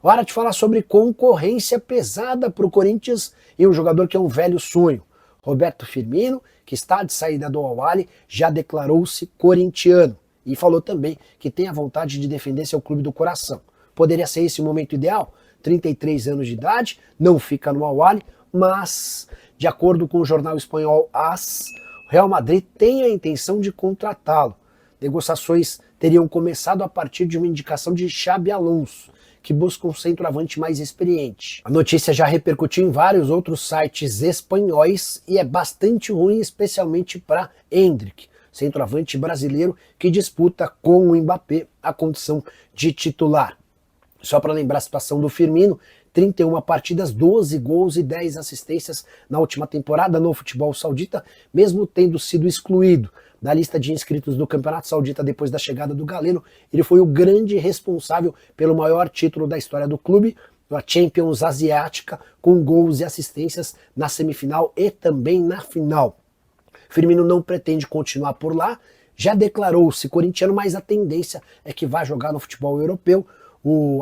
Hora de falar sobre concorrência pesada para o Corinthians e um jogador que é um velho sonho. Roberto Firmino, que está de saída do Al-Ahly, já declarou-se corintiano e falou também que tem a vontade de defender seu clube do coração. Poderia ser esse o momento ideal? 33 anos de idade, não fica no Al-Ahly, mas, de acordo com o jornal espanhol AS, o Real Madrid tem a intenção de contratá-lo. Negociações teriam começado a partir de uma indicação de Xabi Alonso, que busca um centroavante mais experiente. A notícia já repercutiu em vários outros sites espanhóis e é bastante ruim, especialmente para Endrick, centroavante brasileiro que disputa com o Mbappé a condição de titular. Só para lembrar a situação do Firmino, 31 partidas, 12 gols e 10 assistências na última temporada no futebol saudita, mesmo tendo sido excluído da lista de inscritos do Campeonato Saudita depois da chegada do galeno. Ele foi o grande responsável pelo maior título da história do clube, a Champions Asiática, com gols e assistências na semifinal e também na final. Firmino não pretende continuar por lá, já declarou-se corintiano, mas a tendência é que vai jogar no futebol europeu.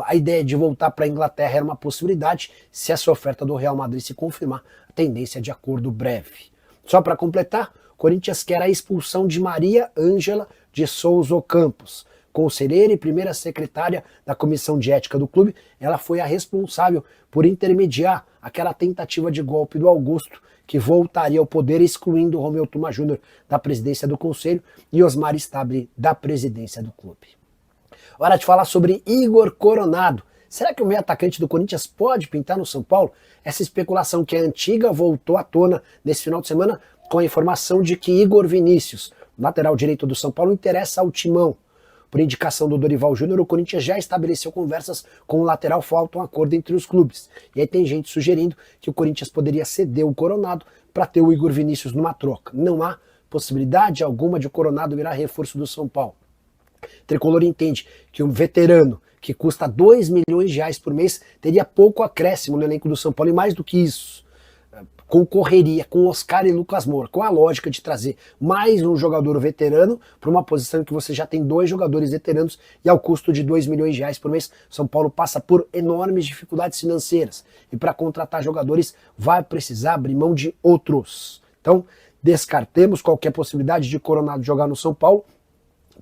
A ideia de voltar para a Inglaterra era uma possibilidade. Se essa oferta do Real Madrid se confirmar, a tendência é de acordo breve. Só para completar, o Corinthians quer a expulsão de Maria Ângela de Souza Campos. Conselheira e primeira secretária da comissão de ética do clube, ela foi a responsável por intermediar aquela tentativa de golpe do Augusto, que voltaria ao poder, excluindo Romeu Tuma Júnior da presidência do conselho e Osmar Stabile da presidência do clube. Hora de falar sobre Igor Coronado. Será que o meio atacante do Corinthians pode pintar no São Paulo? Essa especulação que é antiga voltou à tona nesse final de semana com a informação de que Igor Vinícius, lateral direito do São Paulo, interessa ao Timão. Por indicação do Dorival Júnior, o Corinthians já estabeleceu conversas com o lateral, falta um acordo entre os clubes. E aí tem gente sugerindo que o Corinthians poderia ceder o Coronado para ter o Igor Vinícius numa troca. Não há possibilidade alguma de o Coronado virar reforço do São Paulo. Tricolor entende que um veterano que custa 2 milhões de reais por mês teria pouco acréscimo no elenco do São Paulo, e mais do que isso, concorreria com Oscar e Lucas Moura, com a lógica de trazer mais um jogador veterano para uma posição em que você já tem 2 jogadores veteranos, e ao custo de 2 milhões de reais por mês, São Paulo passa por enormes dificuldades financeiras, e para contratar jogadores vai precisar abrir mão de outros. Então, descartemos qualquer possibilidade de Coronado jogar no São Paulo.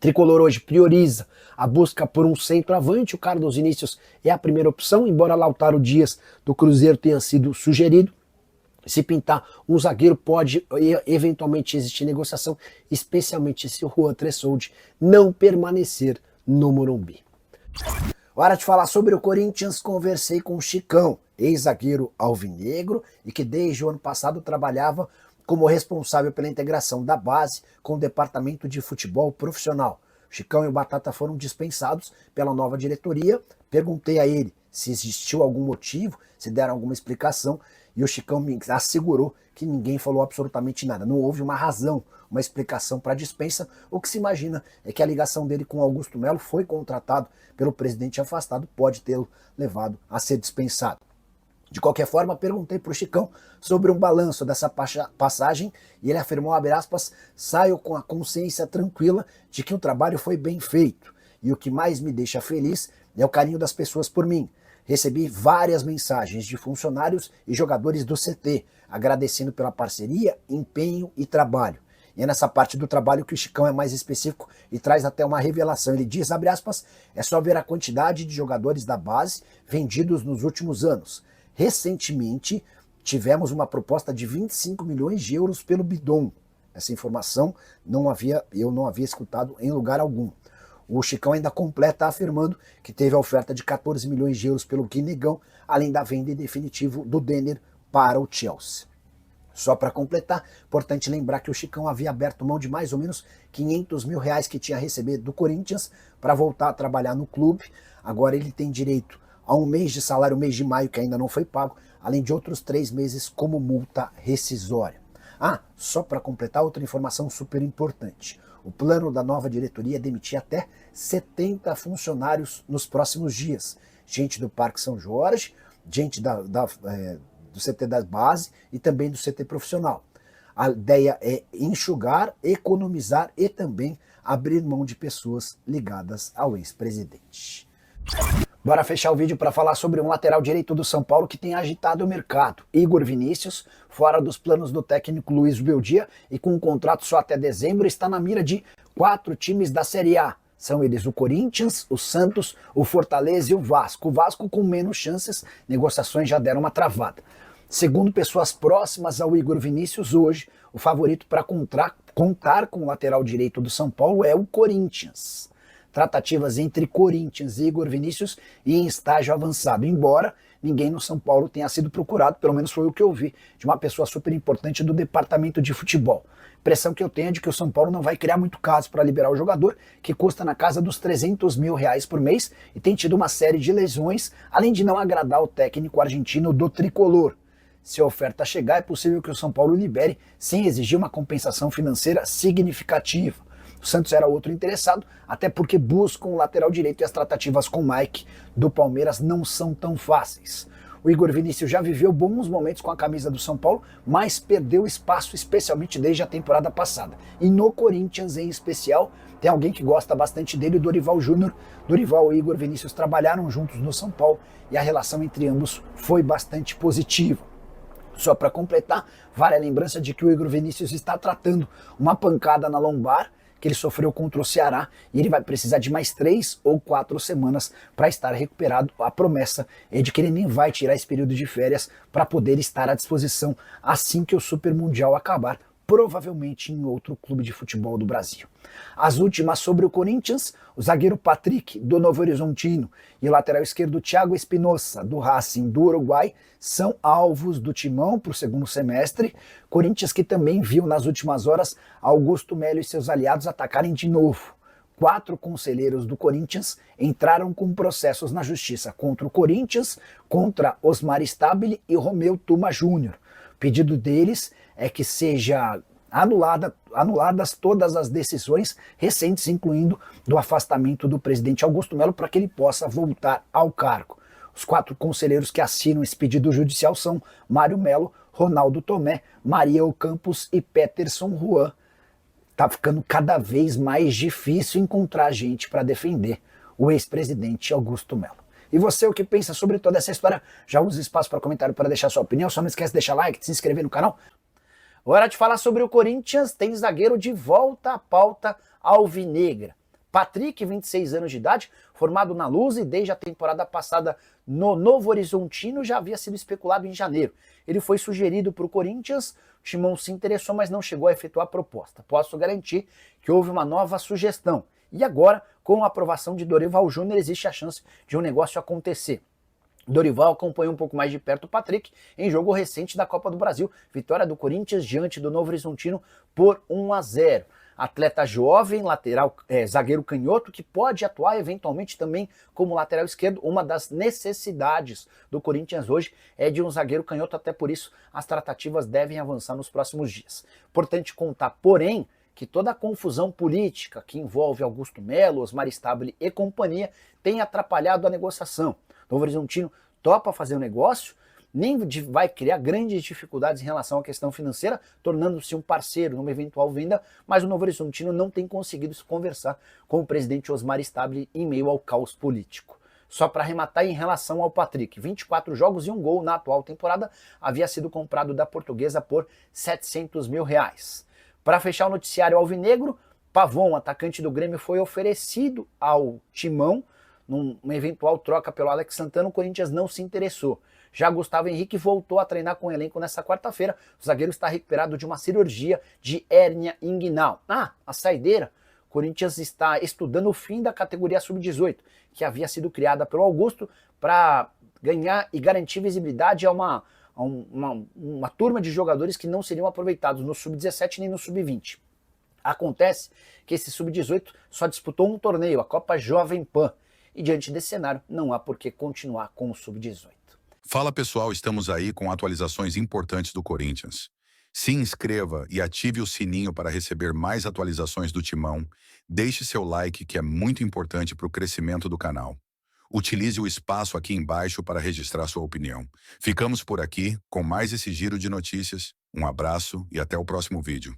Tricolor hoje prioriza a busca por um centroavante. O Carlos Vinícius é a primeira opção, embora Lautaro Dias do Cruzeiro tenha sido sugerido. Se pintar um zagueiro, pode eventualmente existir negociação, especialmente se o Juan Tressoldi não permanecer no Morumbi. Hora de falar sobre o Corinthians. Conversei com o Chicão, ex-zagueiro alvinegro e que desde o ano passado trabalhava como responsável pela integração da base com o departamento de futebol profissional. Chicão e o Batata foram dispensados pela nova diretoria. Perguntei a ele se existiu algum motivo, se deram alguma explicação, e o Chicão me assegurou que ninguém falou absolutamente nada. Não houve uma razão, uma explicação para a dispensa. O que se imagina é que a ligação dele com Augusto Melo foi contratado pelo presidente afastado, pode tê-lo levado a ser dispensado. De qualquer forma, perguntei para o Chicão sobre um balanço dessa passagem e ele afirmou, abre aspas, saio com a consciência tranquila de que o trabalho foi bem feito. E o que mais me deixa feliz é o carinho das pessoas por mim. Recebi várias mensagens de funcionários e jogadores do CT, agradecendo pela parceria, empenho e trabalho. E é nessa parte do trabalho que o Chicão é mais específico e traz até uma revelação. Ele diz, abre aspas, é só ver a quantidade de jogadores da base vendidos nos últimos anos. Recentemente, tivemos uma proposta de 25 milhões de euros pelo Bidon. Essa informação eu não havia escutado em lugar algum. O Chicão ainda completa afirmando que teve a oferta de 14 milhões de euros pelo Guinegão, além da venda em definitivo do Denner para o Chelsea. Só para completar, importante lembrar que o Chicão havia aberto mão de mais ou menos 500 mil reais que tinha recebido do Corinthians para voltar a trabalhar no clube. Agora ele tem direito a um mês de salário, o mês de maio, que ainda não foi pago, além de outros 3 meses como multa rescisória. Só para completar, outra informação super importante. O plano da nova diretoria é demitir até 70 funcionários nos próximos dias. Gente do Parque São Jorge, gente do CT da base e também do CT profissional. A ideia é enxugar, economizar e também abrir mão de pessoas ligadas ao ex-presidente. Bora fechar o vídeo para falar sobre um lateral direito do São Paulo que tem agitado o mercado. Igor Vinícius, fora dos planos do técnico Luiz Beldia e com um contrato só até dezembro, está na mira de 4 times da Série A. São eles o Corinthians, o Santos, o Fortaleza e o Vasco. O Vasco com menos chances, negociações já deram uma travada. Segundo pessoas próximas ao Igor Vinícius, hoje o favorito para contar com o lateral direito do São Paulo é o Corinthians. Tratativas entre Corinthians e Igor Vinícius e em estágio avançado, embora ninguém no São Paulo tenha sido procurado, pelo menos foi o que eu vi, de uma pessoa super importante do departamento de futebol. A impressão que eu tenho é de que o São Paulo não vai criar muito caso para liberar o jogador, que custa na casa dos R$300 mil por mês e tem tido uma série de lesões, além de não agradar o técnico argentino do tricolor. Se a oferta chegar, é possível que o São Paulo libere sem exigir uma compensação financeira significativa. O Santos era outro interessado, até porque buscam o lateral direito e as tratativas com o Mike do Palmeiras não são tão fáceis. O Igor Vinícius já viveu bons momentos com a camisa do São Paulo, mas perdeu espaço especialmente desde a temporada passada. E no Corinthians em especial, tem alguém que gosta bastante dele, o Dorival Júnior. Dorival e Igor Vinícius trabalharam juntos no São Paulo e a relação entre ambos foi bastante positiva. Só para completar, vale a lembrança de que o Igor Vinícius está tratando uma pancada na lombar que ele sofreu contra o Ceará e ele vai precisar de mais 3 ou 4 semanas para estar recuperado. A promessa é de que ele nem vai tirar esse período de férias para poder estar à disposição assim que o Super Mundial acabar, provavelmente em outro clube de futebol do Brasil. As últimas sobre o Corinthians, o zagueiro Patrick, do Novo Horizontino, e o lateral esquerdo Thiago Espinosa, do Racing do Uruguai, são alvos do Timão para o segundo semestre. Corinthians que também viu nas últimas horas Augusto Melo e seus aliados atacarem de novo. 4 conselheiros do Corinthians entraram com processos na justiça contra o Corinthians, contra Osmar Stabile e Romeu Tuma Júnior. O pedido deles é que seja anuladas todas as decisões recentes, incluindo do afastamento do presidente Augusto Melo, para que ele possa voltar ao cargo. Os 4 conselheiros que assinam esse pedido judicial são Mário Melo, Ronaldo Tomé, Maria Ocampos e Peterson Juan. Tá ficando cada vez mais difícil encontrar gente para defender o ex-presidente Augusto Melo. E você, o que pensa sobre toda essa história? Já usa espaço para comentário para deixar sua opinião. Só não esquece de deixar like, de se inscrever no canal. Hora de falar sobre o Corinthians. Tem zagueiro de volta à pauta alvinegra. Patrick, 26 anos de idade, formado na Luz e desde a temporada passada no Novo Horizontino, já havia sido especulado em janeiro. Ele foi sugerido para o Corinthians, o Timão se interessou, mas não chegou a efetuar a proposta. Posso garantir que houve uma nova sugestão. E agora, com a aprovação de Dorival Júnior, existe a chance de um negócio acontecer. Dorival acompanhou um pouco mais de perto o Patrick em jogo recente da Copa do Brasil. Vitória do Corinthians diante do Novo Horizontino por 1-0. Atleta jovem, zagueiro canhoto, que pode atuar eventualmente também como lateral esquerdo. Uma das necessidades do Corinthians hoje é de um zagueiro canhoto, até por isso as tratativas devem avançar nos próximos dias. Importante contar, porém, que toda a confusão política que envolve Augusto Melo, Osmar Stabile e companhia tem atrapalhado a negociação. Novo Horizontino topa fazer o negócio, nem vai criar grandes dificuldades em relação à questão financeira, tornando-se um parceiro numa eventual venda, mas o Novo Horizontino não tem conseguido se conversar com o presidente Osmar Stabile em meio ao caos político. Só para arrematar em relação ao Patrick, 24 jogos e 1 gol na atual temporada, havia sido comprado da Portuguesa por R$700 mil. Para fechar o noticiário alvinegro, Pavon, atacante do Grêmio, foi oferecido ao Timão numa eventual troca pelo Alex Santana. O Corinthians não se interessou. Já Gustavo Henrique voltou a treinar com o elenco nessa quarta-feira. O zagueiro está recuperado de uma cirurgia de hérnia inguinal. A saideira. O Corinthians está estudando o fim da categoria sub-18, que havia sido criada pelo Augusto para ganhar e garantir visibilidade a uma turma de jogadores que não seriam aproveitados no sub-17 nem no sub-20. Acontece que esse sub-18 só disputou um torneio, a Copa Jovem Pan, e diante desse cenário não há por que continuar com o sub-18. Fala pessoal, estamos aí com atualizações importantes do Corinthians. Se inscreva e ative o sininho para receber mais atualizações do Timão. Deixe seu like, que é muito importante para o crescimento do canal. Utilize o espaço aqui embaixo para registrar sua opinião. Ficamos por aqui com mais esse giro de notícias. Um abraço e até o próximo vídeo.